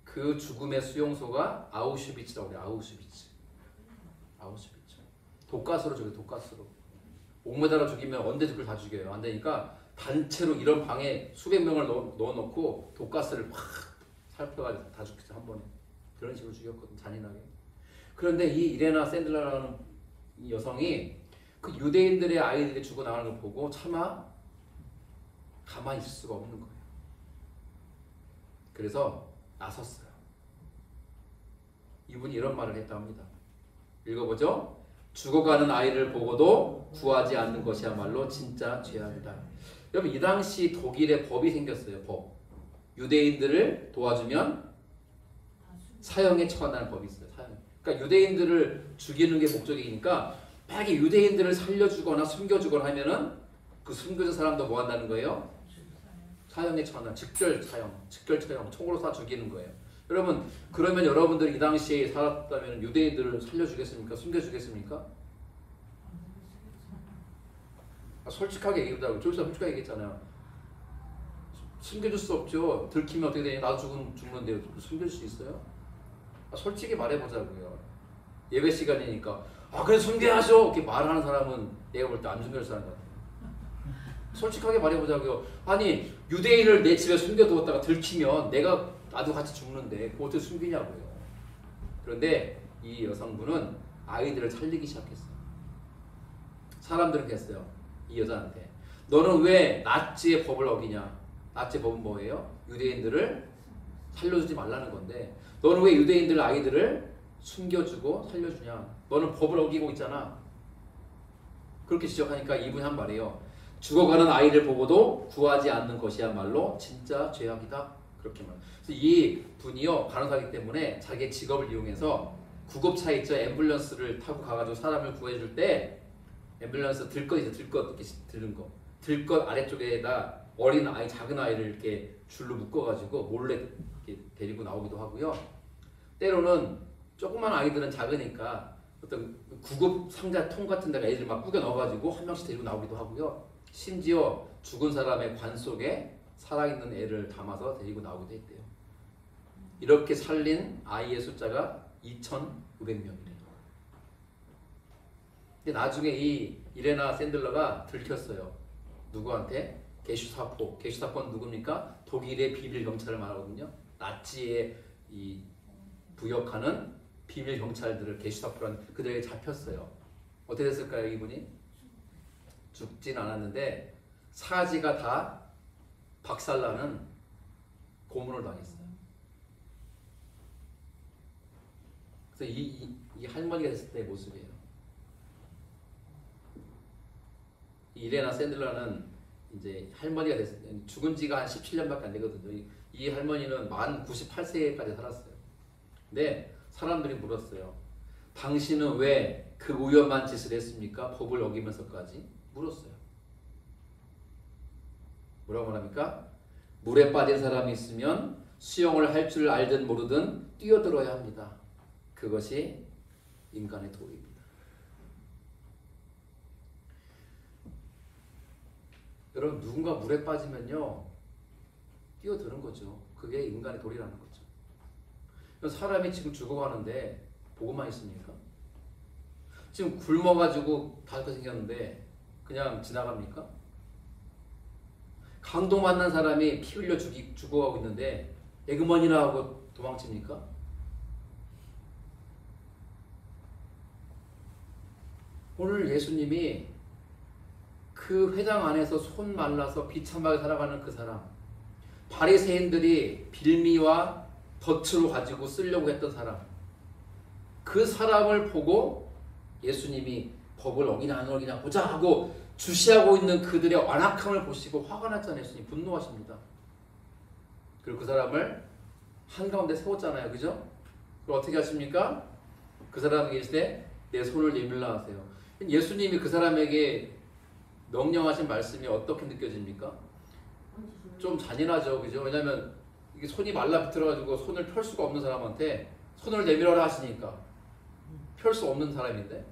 그 죽음의 수용소가 아우슈비츠라고 해요. 아우슈비츠. 독가스로 죽여요. 독가스로. 옥매달아 죽이면 언제든지 다 죽여요. 안 되니까 단체로 이런 방에 수백 명을 넣어놓고 독가스를 확 살펴가지고 다 죽겠어 한 번에. 그런 식으로 죽였거든 잔인하게. 그런데 이 이레나 샌들러라는 이 여성이 그 유대인들의 아이들이 죽어나가는 걸 보고 차마 가만히 있을 수가 없는 거예요. 그래서 나섰어요. 이분이 이런 말을 했다 합니다. 읽어보죠. 죽어가는 아이를 보고도 구하지 않는 것이야말로 진짜 죄악이다. 여러분 이 당시 독일에 법이 생겼어요. 법. 유대인들을 도와주면 사형에 처한다는 법이 있어요. 사형. 그러니까 유대인들을 죽이는 게 목적이니까 만약에 유대인들을 살려주거나 숨겨주거나 하면은 그 숨겨진 사람도 뭐 한다는 거예요? 사형에 처한다. 직결 사형, 직결 처형, 총으로 쏴 죽이는 거예요. 여러분 그러면 여러분들이 이 당시에 살았다면 유대인들을 살려주겠습니까? 숨겨주겠습니까? 솔직하게 얘기하자고. 저기서 솔직하게 얘기했잖아요. 숨겨줄 수 없죠. 들키면 어떻게 되냐? 나도 죽는데 숨겨줄 수 있어요? 솔직히 말해보자고요. 예배 시간이니까 그래 숨겨야죠 이렇게 말하는 사람은 내가 볼 때 안 숨겨줄 사람 같아요. 솔직하게 말해보자고요. 아니 유대인을 내 집에 숨겨두었다가 들키면 나도 같이 죽는데 그거 어떻게 숨기냐고요. 그런데 이 여성분은 아이들을 살리기 시작했어요. 사람들은 그랬어요. 이 여자한테 너는 왜 나치의 법을 어기냐. 나치의 법은 뭐예요? 유대인들을 살려주지 말라는 건데 너는 왜 유대인들 아이들을 숨겨주고 살려주냐. 너는 법을 어기고 있잖아. 그렇게 지적하니까 이분이 한 말이에요. 죽어가는 아이를 보고도 구하지 않는 것이야말로 진짜 죄악이다. 그렇게 말. 그래서 이 분이요 간호사이기 때문에 자기의 직업을 이용해서 구급차 있죠. 앰뷸런스를 타고 가가지고 사람을 구해줄 때 앰뷸런스 들것 이렇게 드는 거. 들것 아래쪽에다 어린 아이, 작은 아이를 이렇게 줄로 묶어가지고 몰래 이렇게 데리고 나오기도 하고요. 때로는 조그만 아이들은 작으니까 어떤 구급 상자 통 같은 데가 애들 막 꾸겨 넣어가지고 한 명씩 데리고 나오기도 하고요. 심지어 죽은 사람의 관 속에 살아있는 애를 담아서 데리고 나오기도 했대요. 이렇게 살린 아이의 숫자가 2,500명이래요. 근데 나중에 이 이레나 샌들러가 들켰어요. 누구한테? 게슈타포는 누굽니까? 독일의 비밀 경찰을 말하거든요. 나치에 이 부역하는 비밀 경찰들을 게슈타포라는 그들에게 잡혔어요. 어떻게 됐을까요, 이분이? 죽진 않았는데 사지가 다 박살나는 고문을 당했어요. 그래서 이 할머니가 됐을 때의 모습이에요. 이레나 샌들러는 이제 할머니가 됐을 때 죽은 지가 한 17년밖에 안 되거든요. 이 할머니는 만 98세까지 살았어요. 근데 사람들이 물었어요. 당신은 왜 그 위험한 짓을 했습니까? 법을 어기면서까지 물었어요. 뭐라고 말합니까? 물에 빠진 사람이 있으면 수영을 할 줄 알든 모르든 뛰어들어야 합니다. 그것이 인간의 도리입니다. 여러분 누군가 물에 빠지면요 뛰어드는 거죠. 그게 인간의 도리라는 거죠. 사람이 지금 죽어가는데 보고만 있습니까? 지금 굶어가지고 다렇게 생겼는데 그냥 지나갑니까? 강도 만난 사람이 피 흘려 죽어가고 있는데 에그머니나 하고 도망칩니까? 오늘 예수님이 그 회당 안에서 손 말라서 비참하게 살아가는 그 사람, 바리새인들이 빌미와 덫으로 가지고 쓰려고 했던 사람, 그 사람을 보고 예수님이 법을 어기나 안 어기나 보자 하고 주시하고 있는 그들의 완악함을 보시고 화가 났잖아요. 예수님 분노하십니다. 그리고 그 사람을 한가운데 세웠잖아요. 그죠? 그럼 어떻게 하십니까? 그 사람에게 계실 때 내 손을 내밀라 하세요. 예수님이 그 사람에게 명령하신 말씀이 어떻게 느껴집니까? 좀 잔인하죠. 그죠? 왜냐하면 이게 손이 말라비틀어가지고 손을 펼 수가 없는 사람한테 손을 내밀어라 하시니까 펼 수 없는 사람인데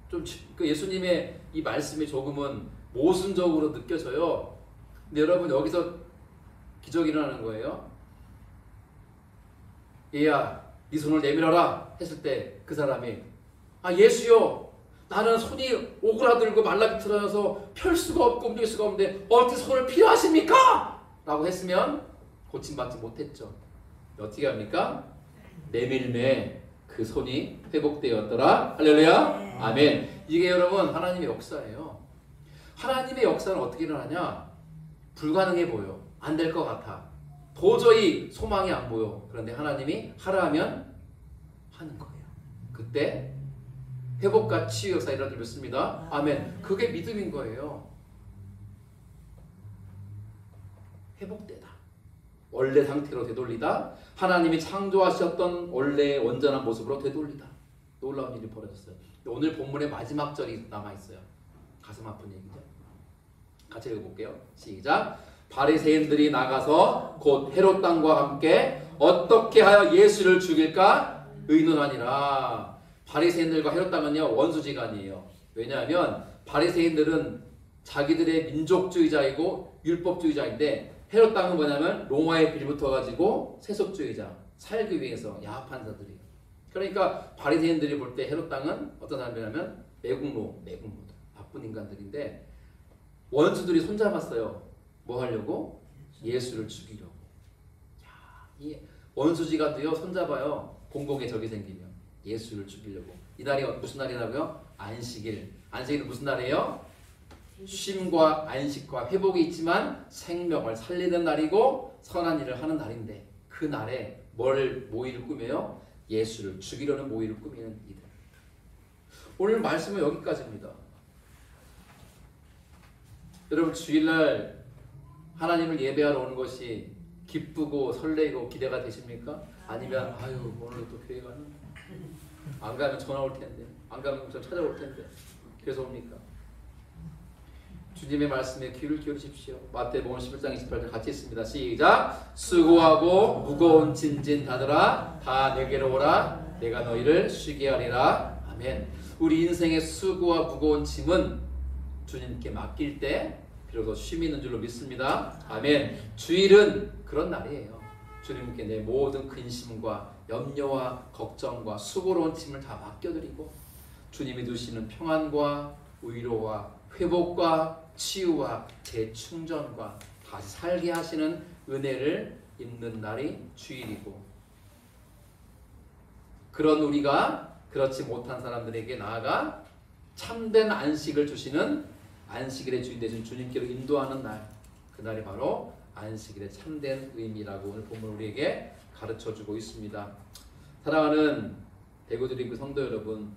좀 그 예수님의 이 말씀이 조금은 모순적으로 느껴져요. 근데 여러분 여기서 기적이 일어나는 거예요. 얘야 네 손을 내밀어라 했을 때 그 사람이 예수요 나는 손이 오그라들고 말라비틀어서 펼 수가 없고 움직일 수가 없는데 어떻게 손을 필요하십니까? 라고 했으면 고침받지 못했죠. 어떻게 합니까? 내밀매 그 손이 회복되었더라. 할렐루야. 아멘. 이게 여러분 하나님의 역사예요. 하나님의 역사는 어떻게 일어나냐? 불가능해 보여. 안 될 것 같아. 도저히 소망이 안 보여. 그런데 하나님이 하라 하면 하는 거예요. 그때 회복과 치유 역사 일어나길 믿습니다. 아멘. 그게 믿음인 거예요. 회복되다. 원래 상태로 되돌리다. 하나님이 창조하셨던 원래의 온전한 모습으로 되돌리다. 놀라운 일이 벌어졌어요. 오늘 본문의 마지막 절이 남아있어요. 가슴 아픈 얘기죠. 같이 읽어볼게요. 시작. 바리새인들이 나가서 곧 헤롯 왕과 함께 어떻게 하여 예수를 죽일까 의논하니라. 바리새인들과 헤롯 왕은요 원수지간이에요. 왜냐하면 바리새인들은 자기들의 민족주의자이고 율법주의자인데 헤롯 왕은 뭐냐면 로마에 빌붙어가지고 세속주의자, 살기 위해서 야합한 자들이에요. 그러니까 바리새인들이 볼 때 헤롯 왕은 어떤 사람이냐면 매국노들, 나쁜 인간들인데 원수들이 손잡았어요. 뭐 하려고? 예수를 죽이려고. 야, 이 원수지간도요 손잡아요. 공공의 적이 생기면 예수를 죽이려고. 이 날이 무슨 날이라고요? 안식일. 안식일은 무슨 날이에요? 쉼과 안식과 회복이 있지만 생명을 살리는 날이고 선한 일을 하는 날인데 그 날에 모의를 꾸며요? 예수를 죽이려는 모의를 꾸미는 이들. 오늘 말씀은 여기까지입니다. 여러분 주일날 하나님을 예배하러 오는 것이 기쁘고 설레고 기대가 되십니까? 아니면 아유 오늘 또 교회 가는 안 가면 전화 올 텐데 안 가면 저 찾아올 텐데 그래서 옵니까? 주님의 말씀에 귀를 기울이십시오. 마태복음 11장 28절 같이 있습니다. 시작. 수고하고 무거운 짐진 자들아 다 내게로 오라. 내가 너희를 쉬게 하리라. 아멘. 우리 인생의 수고와 무거운 짐은 주님께 맡길 때 비로소 쉼이 있는 줄로 믿습니다. 아멘. 주일은 그런 날이에요. 주님께 내 모든 근심과 염려와 걱정과 수고로운 짐을 다 맡겨드리고 주님이 주시는 평안과 위로와 회복과 치유와 재충전과 다시 살게 하시는 은혜를 입는 날이 주일이고 그런 우리가 그렇지 못한 사람들에게 나아가 참된 안식을 주시는 안식일의 주인 되신 주님께로 인도하는 날, 그날이 바로 안식일의 참된 의미라고 오늘 본문 우리에게 가르쳐주고 있습니다. 사랑하는 대구드림교 성도 여러분,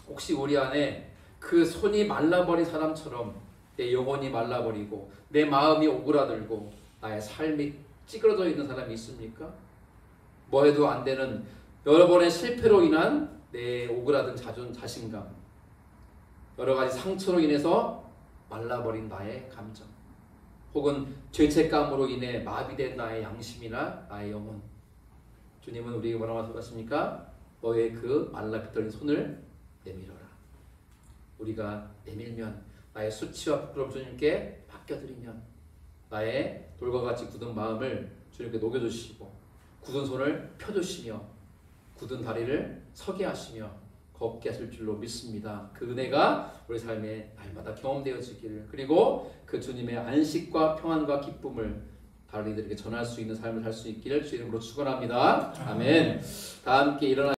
혹시 우리 안에 그 손이 말라버린 사람처럼 내 영혼이 말라버리고 내 마음이 오그라들고 나의 삶이 찌그러져 있는 사람이 있습니까? 뭐 해도 안 되는 여러 번의 실패로 인한 내 오그라든 자신감, 여러 가지 상처로 인해서 말라버린 나의 감정, 혹은 죄책감으로 인해 마비된 나의 양심이나 나의 영혼. 주님은 우리에게 뭐라고 말씀하십니까? 너의 그 말라 비틀린 손을 내밀어라. 우리가 내밀면 나의 수치와 부끄러움 주님께 맡겨드리면 나의 돌과 같이 굳은 마음을 주님께 녹여주시고 굳은 손을 펴주시며 굳은 다리를 서게 하시며 걷게 하실 줄로 믿습니다. 그 은혜가 우리 삶에 날마다 경험되어지기를, 그리고 그 주님의 안식과 평안과 기쁨을 다른 이들에게 전할 수 있는 삶을 살 수 있기를 주 이름으로 축원합니다. 아멘. 다 함께 일어나